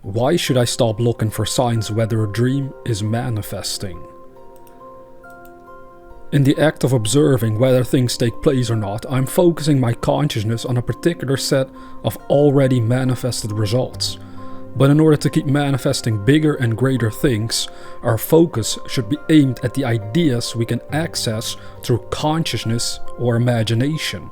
Why should I stop looking for signs whether a dream is manifesting? In the act of observing whether things take place or not, I'm focusing my consciousness on a particular set of already manifested results. But in order to keep manifesting bigger and greater things, our focus should be aimed at the ideas we can access through consciousness or imagination.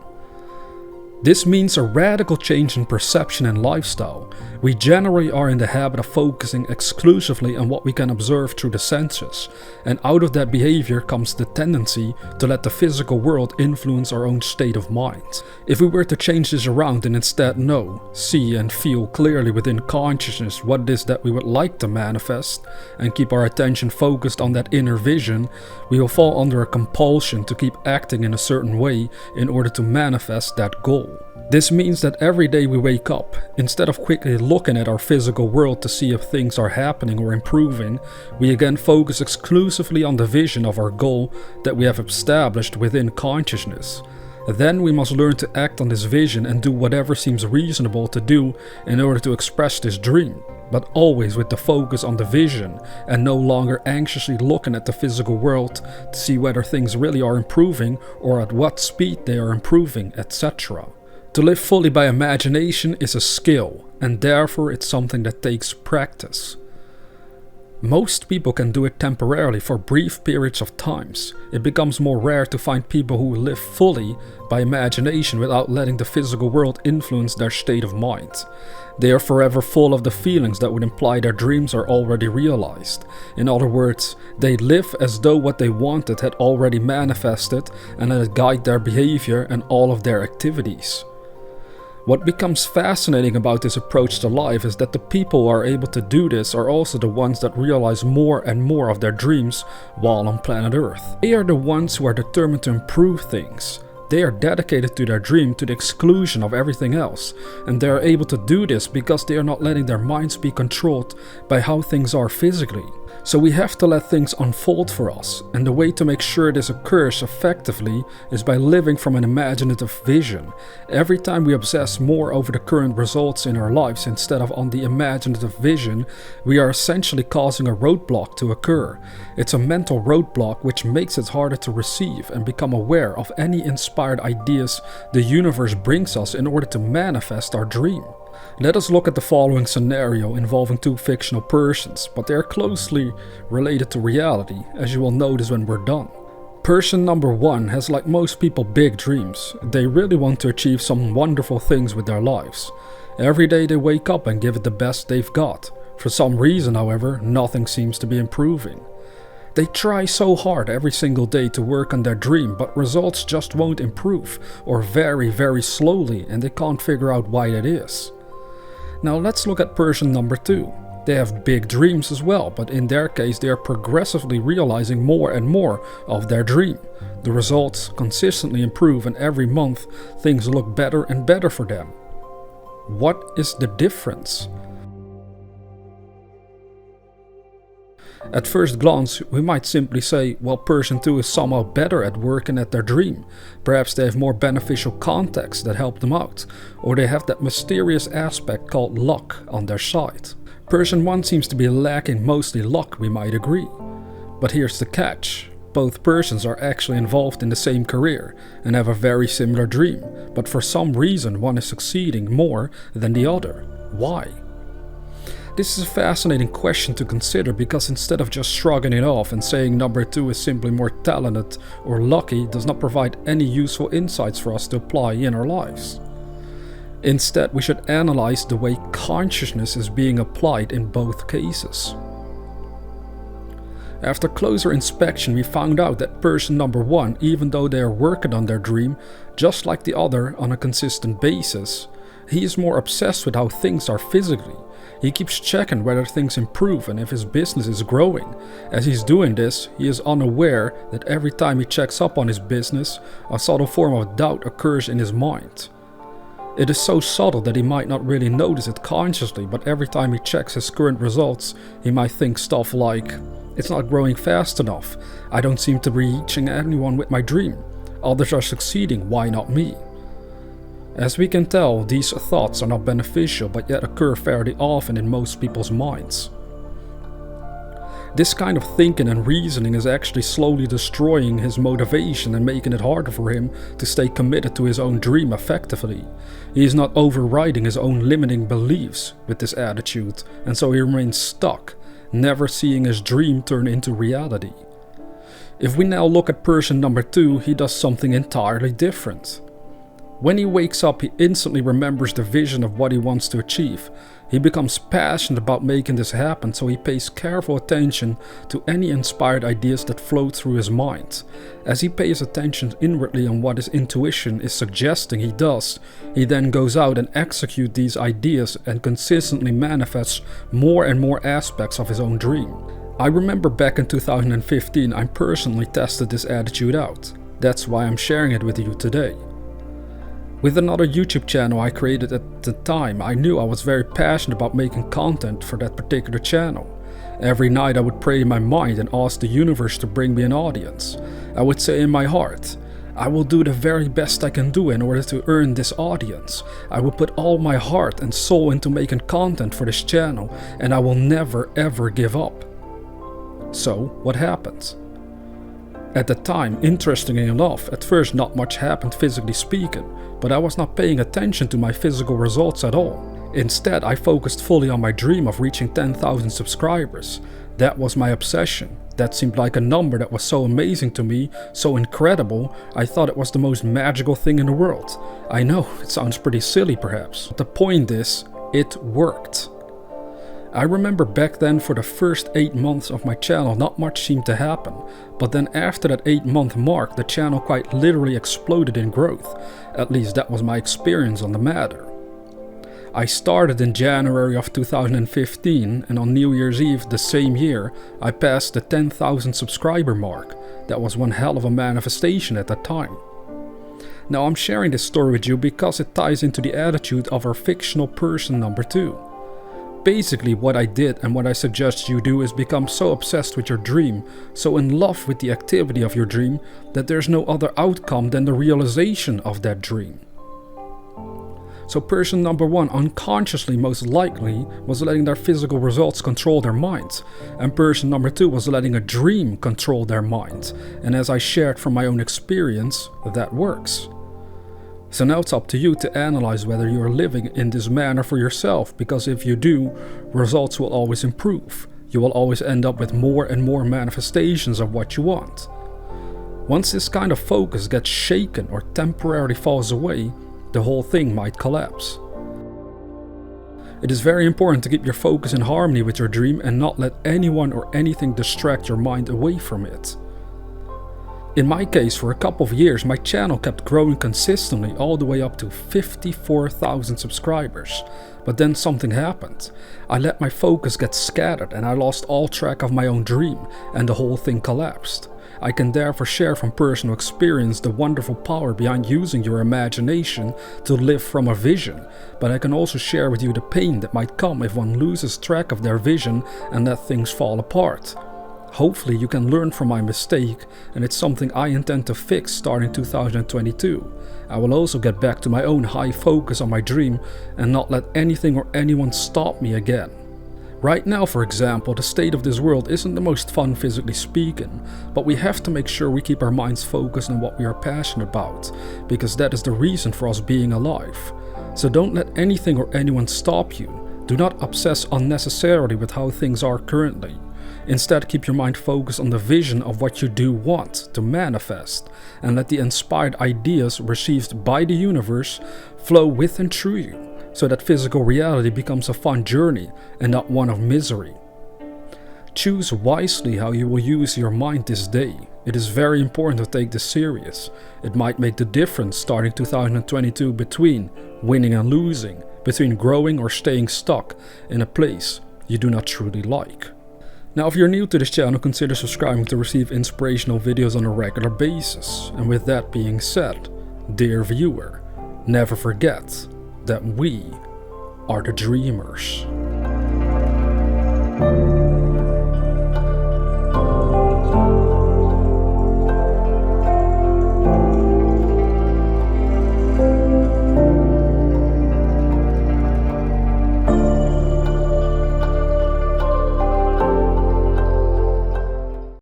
This means a radical change in perception and lifestyle. We generally are in the habit of focusing exclusively on what we can observe through the senses, and out of that behavior comes the tendency to let the physical world influence our own state of mind. If we were to change this around and instead know, see and feel clearly within consciousness what it is that we would like to manifest, and keep our attention focused on that inner vision, we will fall under a compulsion to keep acting in a certain way in order to manifest that goal. This means that every day we wake up, instead of quickly looking at our physical world to see if things are happening or improving, we again focus exclusively on the vision of our goal that we have established within consciousness. Then we must learn to act on this vision and do whatever seems reasonable to do in order to express this dream, but always with the focus on the vision and no longer anxiously looking at the physical world to see whether things really are improving or at what speed they are improving, etc. To live fully by imagination is a skill, and therefore it's something that takes practice. Most people can do it temporarily for brief periods of times. It becomes more rare to find people who live fully by imagination without letting the physical world influence their state of mind. They are forever full of the feelings that would imply their dreams are already realized. In other words, they live as though what they wanted had already manifested and let it guide their behavior and all of their activities. What becomes fascinating about this approach to life is that the people who are able to do this are also the ones that realize more and more of their dreams while on planet Earth. They are the ones who are determined to improve things. They are dedicated to their dream to the exclusion of everything else, and they are able to do this because they are not letting their minds be controlled by how things are physically. So we have to let things unfold for us, and the way to make sure this occurs effectively is by living from an imaginative vision. Every time we obsess more over the current results in our lives instead of on the imaginative vision, we are essentially causing a roadblock to occur. It's a mental roadblock which makes it harder to receive and become aware of any inspired ideas the universe brings us in order to manifest our dream. Let us look at the following scenario involving two fictional persons, but they are closely related to reality, as you will notice when we're done. Person number one has, like most people, big dreams. They really want to achieve some wonderful things with their lives. Every day they wake up and give it the best they've got. For some reason, however, nothing seems to be improving. They try so hard every single day to work on their dream, but results just won't improve, or very, very slowly, and they can't figure out why that is. Now let's look at person number two. They have big dreams as well, but in their case they are progressively realizing more and more of their dream. The results consistently improve, and every month things look better and better for them. What is the difference? At first glance, we might simply say, well, person 2 is somehow better at working at their dream. Perhaps they have more beneficial contacts that help them out, or they have that mysterious aspect called luck on their side. Person 1 seems to be lacking mostly luck, we might agree. But here's the catch. Both persons are actually involved in the same career and have a very similar dream, but for some reason one is succeeding more than the other. Why? This is a fascinating question to consider, because instead of just shrugging it off and saying number 2 is simply more talented or lucky, does not provide any useful insights for us to apply in our lives. Instead, we should analyze the way consciousness is being applied in both cases. After closer inspection, we found out that person number 1, even though they are working on their dream, just like the other on a consistent basis, he is more obsessed with how things are physically. He keeps checking whether things improve and if his business is growing. As he's doing this, he is unaware that every time he checks up on his business, a subtle form of doubt occurs in his mind. It is so subtle that he might not really notice it consciously, but every time he checks his current results, he might think stuff like, "It's not growing fast enough. I don't seem to be reaching anyone with my dream. Others are succeeding, why not me?" As we can tell, these thoughts are not beneficial but yet occur fairly often in most people's minds. This kind of thinking and reasoning is actually slowly destroying his motivation and making it harder for him to stay committed to his own dream effectively. He is not overriding his own limiting beliefs with this attitude, and so he remains stuck, never seeing his dream turn into reality. If we now look at person number 2, he does something entirely different. When he wakes up, he instantly remembers the vision of what he wants to achieve. He becomes passionate about making this happen, so he pays careful attention to any inspired ideas that float through his mind. As he pays attention inwardly on what his intuition is suggesting he does, he then goes out and executes these ideas and consistently manifests more and more aspects of his own dream. I remember back in 2015 I personally tested this attitude out. That's why I'm sharing it with you today. With another YouTube channel I created at the time, I knew I was very passionate about making content for that particular channel. Every night I would pray in my mind and ask the universe to bring me an audience. I would say in my heart, I will do the very best I can do in order to earn this audience. I will put all my heart and soul into making content for this channel, and I will never ever give up. So, what happened? At the time, interestingly enough, at first not much happened physically speaking, but I was not paying attention to my physical results at all. Instead, I focused fully on my dream of reaching 10,000 subscribers. That was my obsession. That seemed like a number that was so amazing to me, so incredible, I thought it was the most magical thing in the world. I know, it sounds pretty silly perhaps, but the point is, it worked. I remember back then for the first 8 months of my channel not much seemed to happen, but then after that 8-month mark the channel quite literally exploded in growth. At least that was my experience on the matter. I started in January of 2015 and on New Year's Eve the same year I passed the 10,000 subscriber mark. That was one hell of a manifestation at that time. Now I'm sharing this story with you because it ties into the attitude of our fictional person number 2. Basically what I did and what I suggest you do is become so obsessed with your dream, so in love with the activity of your dream, that there's no other outcome than the realization of that dream. So person number 1 unconsciously most likely was letting their physical results control their minds, and person number 2 was letting a dream control their minds, and as I shared from my own experience, that works. So now it's up to you to analyze whether you are living in this manner for yourself, because if you do, results will always improve. You will always end up with more and more manifestations of what you want. Once this kind of focus gets shaken or temporarily falls away, the whole thing might collapse. It is very important to keep your focus in harmony with your dream and not let anyone or anything distract your mind away from it. In my case, for a couple of years, my channel kept growing consistently all the way up to 54,000 subscribers. But then something happened. I let my focus get scattered and I lost all track of my own dream, and the whole thing collapsed. I can therefore share from personal experience the wonderful power behind using your imagination to live from a vision, but I can also share with you the pain that might come if one loses track of their vision and let things fall apart. Hopefully you can learn from my mistake, and it's something I intend to fix starting 2022. I will also get back to my own high focus on my dream and not let anything or anyone stop me again. Right now, for example, the state of this world isn't the most fun physically speaking, but we have to make sure we keep our minds focused on what we are passionate about, because that is the reason for us being alive. So don't let anything or anyone stop you. Do not obsess unnecessarily with how things are currently. Instead, keep your mind focused on the vision of what you do want to manifest, and let the inspired ideas received by the universe flow with and through you, so that physical reality becomes a fun journey and not one of misery. Choose wisely how you will use your mind this day. It is very important to take this serious. It might make the difference starting 2022 between winning and losing, between growing or staying stuck in a place you do not truly like. Now, if you're new to this channel, consider subscribing to receive inspirational videos on a regular basis. And with that being said, dear viewer, never forget that we are the dreamers.